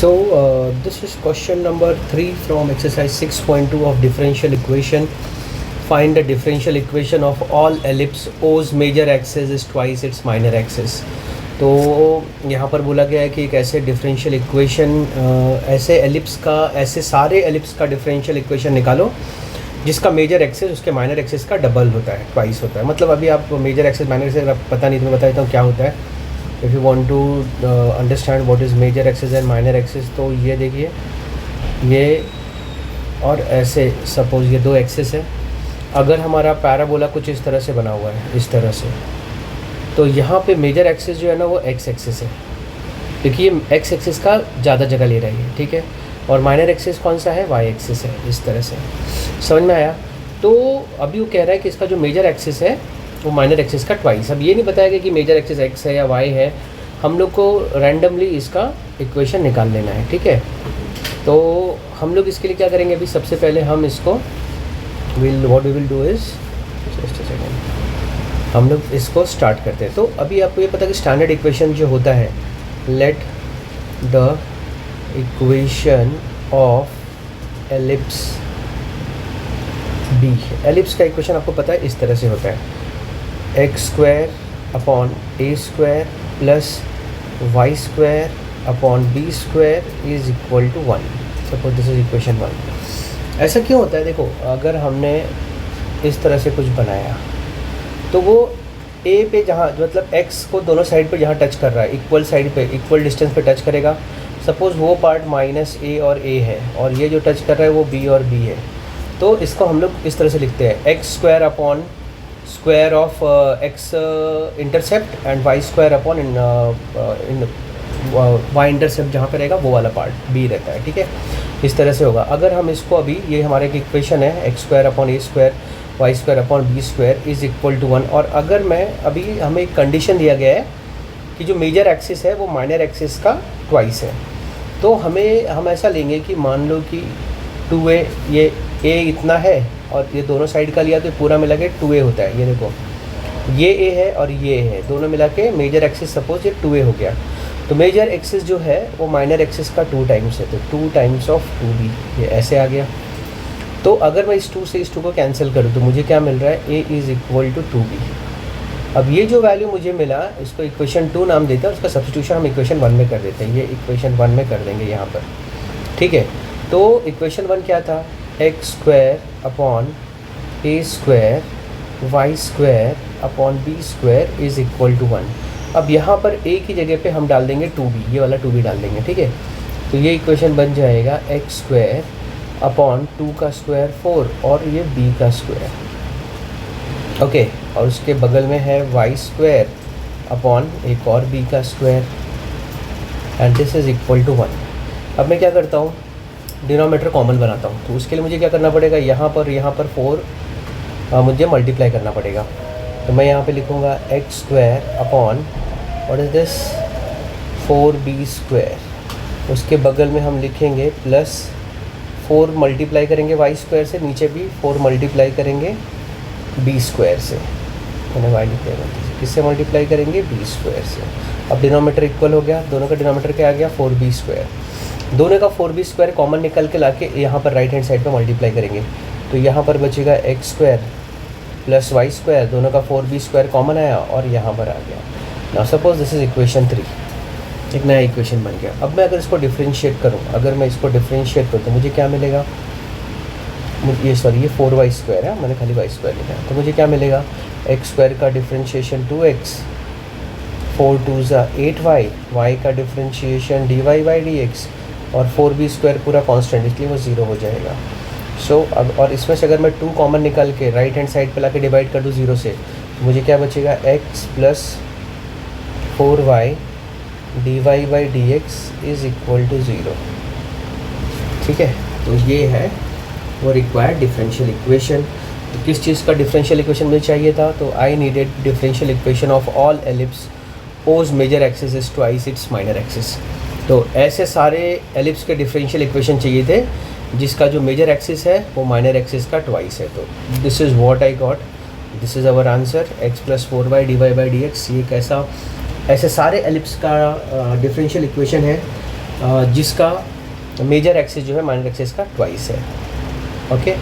This is question number 3 from exercise 6.2 of differential equation. Find the differential equation of all ellipse whose major axis is twice its minor axis. तो यहाँ पर बोला गया है कि एक ऐसे डिफरेंशियल इक्वेशन ऐसे सारे एलिप्स का डिफरेंशियल इक्वेशन निकालो जिसका मेजर एक्सिस उसके माइनर एक्सिस का डबल होता है, ट्वाइस होता है. मतलब अभी आप मेजर एक्सिस माइनर एक्सिस पता नहीं, तो मैं बता देता हूँ क्या होता है. If you want to understand what is major axis and minor axis, तो ये देखिए, ये और ऐसे सपोज ये दो एक्सिस है. अगर हमारा पैराबोला कुछ इस तरह से बना हुआ है, इस तरह से, तो यहाँ पे मेजर एक्सिस जो है ना वो एक्स एक्सिस है, क्योंकि ये एक्स एक्सिस का ज़्यादा जगह ले रही है, ठीक है. और माइनर एक्सिस कौन सा है, वाई एक्सिस है. इस तरह से समझ में आया. तो अभी वो कह रहा है कि इसका जो मेजर एक्सिस है वो माइनर एक्सिस का ट्वाइस. अब ये नहीं बताया गया कि मेजर एक्सिस एक्स है या वाई है, हम लोग को रैंडमली इसका इक्वेशन निकाल लेना है, ठीक है. तो हम लोग इसके लिए क्या करेंगे, अभी सबसे पहले हम इसको what we will do is, just a second, हम लोग इसको स्टार्ट करते हैं. तो अभी आपको ये पता है कि स्टैंडर्ड इक्वेशन जो होता है, let the equation of ellipse be. Ellipse का इक्वेशन आपको पता है इस तरह से होता है, x square upon a square plus y square upon b square is equal to 1. Suppose this is equation 1. ऐसा क्यों होता है, देखो, अगर हमने इस तरह से कुछ बनाया तो वो ए पे जहाँ मतलब एक्स को दोनों साइड पे जहाँ टच कर रहा है, इक्वल साइड पे, इक्वल डिस्टेंस पे टच करेगा. सपोज़ वो पार्ट माइनस ए और ए है और ये जो टच कर रहा है वो बी और बी है. तो इसको हम लोग इस तरह से लिखते हैं, x square upon square of x intercept and y square upon in y intercept जहाँ पे रहेगा वो वाला पार्ट बी रहता है, ठीक है. इस तरह से होगा. अगर हम इसको अभी, ये हमारे एक इक्वेशन है, x square upon a square y square upon b square is equal to 1. और अगर मैं अभी, हमें एक कंडीशन दिया गया है कि जो मेजर एक्सिस है वो माइनर एक्सिस का ट्वाइस है. तो हम ऐसा लेंगे कि मान लो कि 2a, ये a इतना है और ये दोनों साइड का लिया तो पूरा मिला के 2a होता है. ये देखो, ये a है और ये a है, दोनों मिला के मेजर एक्सिस सपोज ये 2a हो गया. तो मेजर एक्सिस जो है वो माइनर एक्सिस का 2 टाइम्स है, तो 2 टाइम्स ऑफ 2b, ये ऐसे आ गया. तो अगर मैं इस 2 से इस 2 को कैंसिल करूँ तो मुझे क्या मिल रहा है, a is equal to 2b. अब ये जो वैल्यू मुझे मिला, इसको इक्वेशन 2 नाम देते हैं, उसका सब्स्टिट्यूशन हम इक्वेशन 1 में कर देते हैं. ये इक्वेशन 1 में कर देंगे यहाँ पर, ठीक है. तो इक्वेशन 1 क्या था, x square upon a square y square upon b square is equal to 1. अब यहाँ पर a की जगह पे हम डाल देंगे 2b, ये वाला 2b डाल देंगे, ठीक है. तो ये इक्वेशन बन जाएगा एक्स स्क्वायर अपॉन 2 का स्क्वायर 4 और ये b का स्क्वायर, ओके. और उसके बगल में है वाई स्क्वायर अपॉन एक और b का square and this is equal to 1. अब मैं क्या करता हूँ, डिनोमीटर कॉमन बनाता हूँ. तो उसके लिए मुझे क्या करना पड़ेगा, यहाँ पर 4 मुझे मल्टीप्लाई करना पड़ेगा. तो मैं यहाँ पे लिखूँगा x square upon what is this 4b square. उसके बगल में हम लिखेंगे प्लस 4 मल्टीप्लाई करेंगे वाई स्क्वायर से, नीचे भी 4 मल्टीप्लाई करेंगे बी स्क्वायर से. मैंने वाई लिख दिया, किससे मल्टीप्लाई करेंगे, बी स्क्वायर से. अब डिनोमीटर इक्वल हो गया, दोनों का डिनोमीटर क्या आ गया, 4b स्क्वायर. दोनों का 4b स्क्वायर कॉमन निकल के लाके यहाँ पर राइट हैंड साइड पे मल्टीप्लाई करेंगे. तो यहाँ पर बचेगा x square plus y square, दोनों का 4b स्क्वायर कॉमन आया और यहाँ पर आ गया. Now suppose this is equation 3, एक नया इक्वेशन बन गया. अब मैं अगर इसको डिफरेंशिएट करूँ, अगर मैं इसको डिफरेंशिएट करूँ तो मुझे क्या मिलेगा, ये 4y स्क्वायर है, मैंने खाली वाई स्क्वायर लिखा है. तो मुझे क्या मिलेगा, एक्स स्क्वायर का डिफरेंशिएशन 2x, 4 2 ज़ा 8y, वाई का डिफरेंशिएशन dy/dx और 4b स्क्वायर पूरा कांस्टेंट, इसलिए वो 0 हो जाएगा. सो अब, और इसमें से अगर मैं 2 कॉमन निकाल के राइट हैंड साइड पे लाके डिवाइड कर दूँ 0 से, तो मुझे क्या बचेगा, x plus 4y dy/dx is equal to 0, ठीक है. तो ये है वो रिक्वायर्ड डिफरेंशियल इक्वेशन. तो किस चीज़ का डिफरेंशियल इक्वेशन मुझे चाहिए था, तो I needed differential equation of all ellipse whose major axis is twice its minor axis. तो ऐसे सारे एलिप्स के डिफरेंशियल इक्वेशन चाहिए थे जिसका जो मेजर एक्सिस है वो माइनर एक्सिस का ट्वाइस है. तो this is what I got, this is our answer, x plus 4y dy/dx. ये कैसा, ऐसे सारे एलिप्स का डिफरेंशियल इक्वेशन है जिसका मेजर एक्सिस जो है माइनर एक्सिस का ट्वाइस है। ओके